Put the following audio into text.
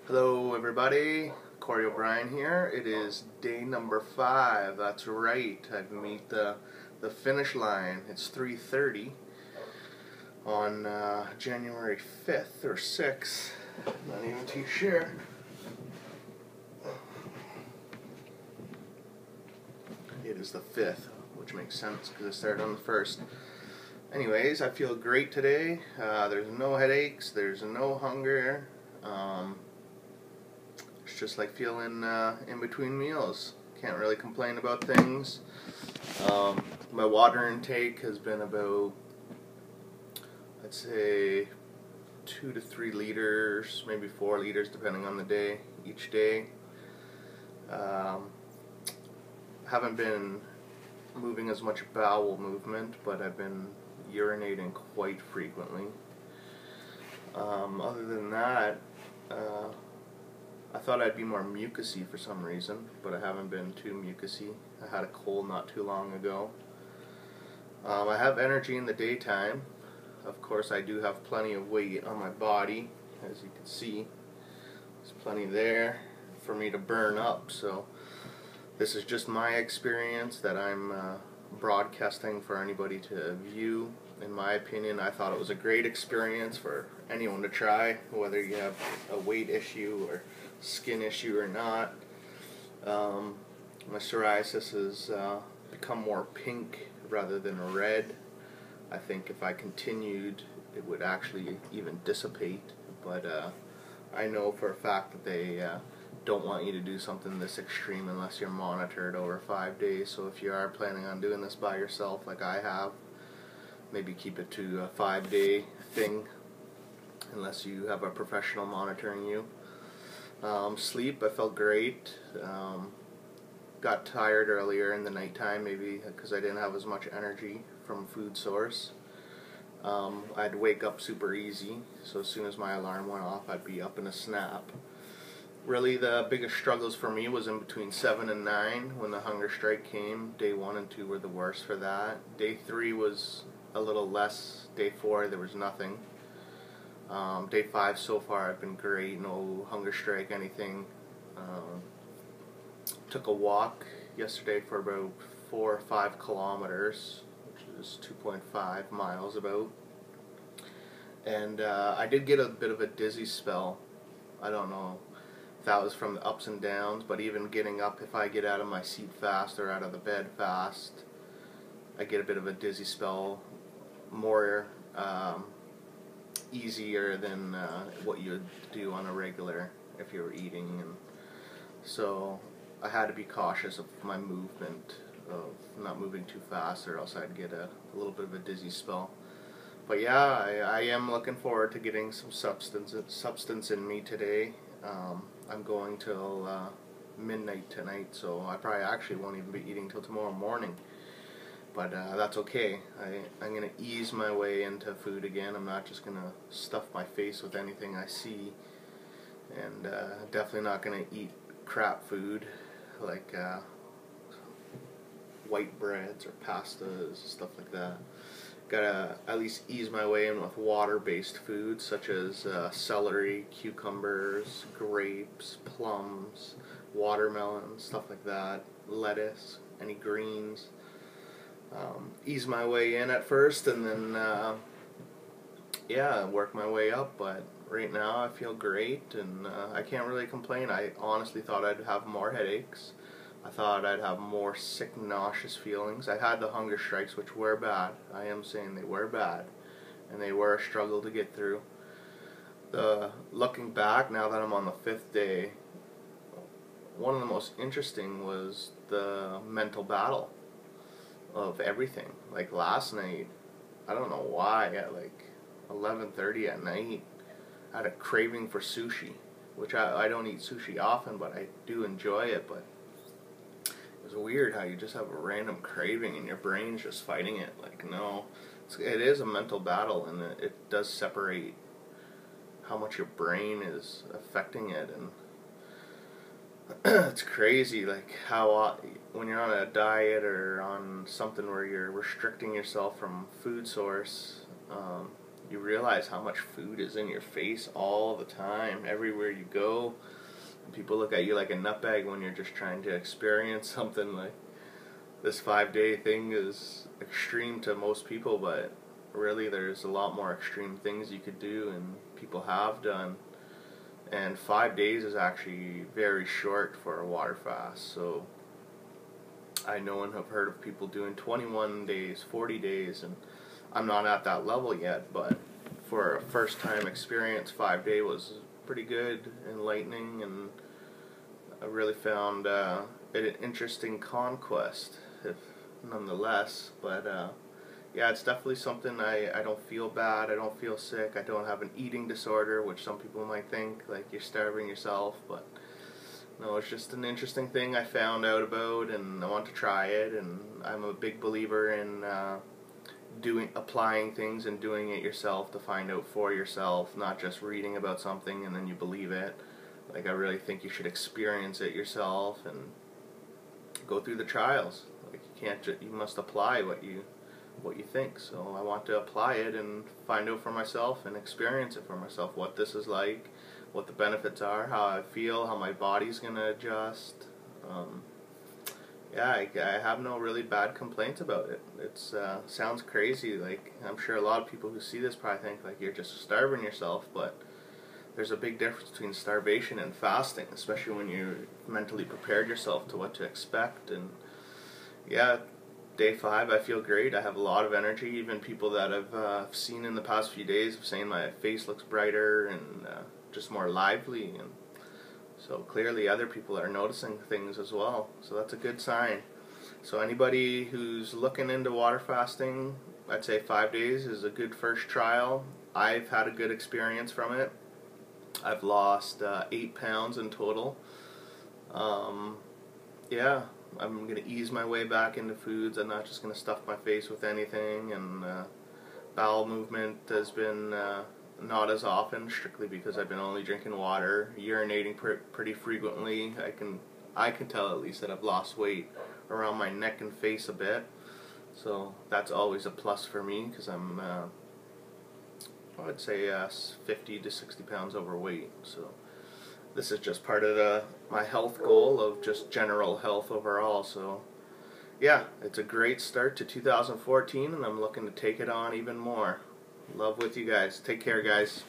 Hello everybody, Corey O'Brien here. It is day number 5. That's right, I've made the finish line. It's 3:30 on January 5th or 6th. Not even too sure. It is the 5th, which makes sense because I started on the 1st. Anyways, I feel great today. There's no headaches, there's no hunger. It's just like feeling in between meals. Can't really complain about things. My water intake has been about, I'd say, 2 to 3 liters, maybe 4 liters depending on the day, each day. Haven't been moving as much bowel movement, but I've been urinating quite frequently. Other than that, I thought I'd be more mucusy for some reason, but I haven't been too mucusy. I had a cold not too long ago. I have energy in the daytime. Of course, I do have plenty of weight on my body, as you can see. There's plenty there for me to burn up, so this is just my experience that I'm broadcasting for anybody to view. In my opinion, I thought it was a great experience for anyone to try, whether you have a weight issue or skin issue or not. My psoriasis has become more pink rather than red. I think if I continued, it would actually even dissipate, but I know for a fact that they don't want you to do something this extreme unless you're monitored over 5 days. So if you are planning on doing this by yourself like I have, maybe keep it to a 5-day thing unless you have a professional monitoring you. Sleep, I felt great. Got tired earlier in the nighttime, maybe because I didn't have as much energy from food source. I'd wake up super easy, so as soon as my alarm went off, I'd be up in a snap. Really, the biggest struggles for me was in between 7 and 9 when the hunger strike came. Day 1 and 2 were the worst for that. Day 3 was a little less. Day 4, there was nothing. Day 5 so far I've been great, no hunger strike, anything. Took a walk yesterday for about 4 or 5 kilometers, which is 2.5 miles about. And I did get a bit of a dizzy spell. I don't know if that was from the ups and downs, but even getting up, if I get out of my seat fast or out of the bed fast, I get a bit of a dizzy spell, more easier than what you would do on a regular if you were eating. And so I had to be cautious of my movement, of not moving too fast, or else I'd get a little bit of a dizzy spell. But yeah, I am looking forward to getting some substance in me today. I'm going till midnight tonight, so I probably actually won't even be eating till tomorrow morning. But that's okay. I'm going to ease my way into food again. I'm not just going to stuff my face with anything I see. And definitely not going to eat crap food like white breads or pastas, stuff like that. Gotta at least ease my way in with water-based foods such as celery, cucumbers, grapes, plums, watermelon, stuff like that, lettuce, any greens. Ease my way in at first and then yeah, work my way up. But right now I feel great and I can't really complain. I honestly thought I'd have more headaches. I thought I'd have more sick, nauseous feelings. I had the hunger strikes, which were bad. I am saying they were bad, and they were a struggle to get through. Looking back, now that I'm on the 5th day, one of the most interesting was the mental battle of everything. Like last night, I don't know why, at like 11:30 at night, I had a craving for sushi, which I don't eat sushi often, but I do enjoy it. But it's weird how you just have a random craving and your brain's just fighting it. Like, no, it is a mental battle, and it does separate how much your brain is affecting it. And it's crazy, like how when you're on a diet or on something where you're restricting yourself from food source, you realize how much food is in your face all the time, everywhere you go. People look at you like a nutbag when you're just trying to experience something. Like, this 5-day thing is extreme to most people, but really there's a lot more extreme things you could do and people have done. And 5 days is actually very short for a water fast. So I know and have heard of people doing 21 days, 40 days, and I'm not at that level yet, but for a first time experience, 5-day was pretty good, enlightening, and I really found it an interesting conquest, if nonetheless. But yeah, it's definitely something. I don't feel bad, I don't feel sick, I don't have an eating disorder, which some people might think, like you're starving yourself, but no, it's just an interesting thing I found out about, and I want to try it, and I'm a big believer in applying things and doing it yourself to find out for yourself, not just reading about something and then you believe it. Like, I really think you should experience it yourself and go through the trials. Like, you must apply what you think. So I want to apply it and find out for myself and experience it for myself, what this is like, what the benefits are, how I feel, how my body's gonna adjust. Yeah, I have no really bad complaints about it. It's sounds crazy. Like, I'm sure a lot of people who see this probably think like you're just starving yourself, but there's a big difference between starvation and fasting, especially when you mentally prepared yourself to what to expect. And yeah, day 5 I feel great. I have a lot of energy. Even people that I've seen in the past few days have saying my face looks brighter and just more lively, and so clearly other people are noticing things as well, so that's a good sign. So anybody who's looking into water fasting, I'd say 5 days is a good first trial. I've had a good experience from it. I've lost 8 pounds in total. Yeah, I'm going to ease my way back into foods. I'm not just going to stuff my face with anything, and bowel movement has been not as often, strictly because I've been only drinking water, urinating pretty frequently. I can tell at least that I've lost weight around my neck and face a bit, so that's always a plus for me, because I'm I'd say 50 to 60 pounds overweight. So this is just part of my health goal of just general health overall. So yeah, it's a great start to 2014, and I'm looking to take it on even more. Love with you guys. Take care, guys.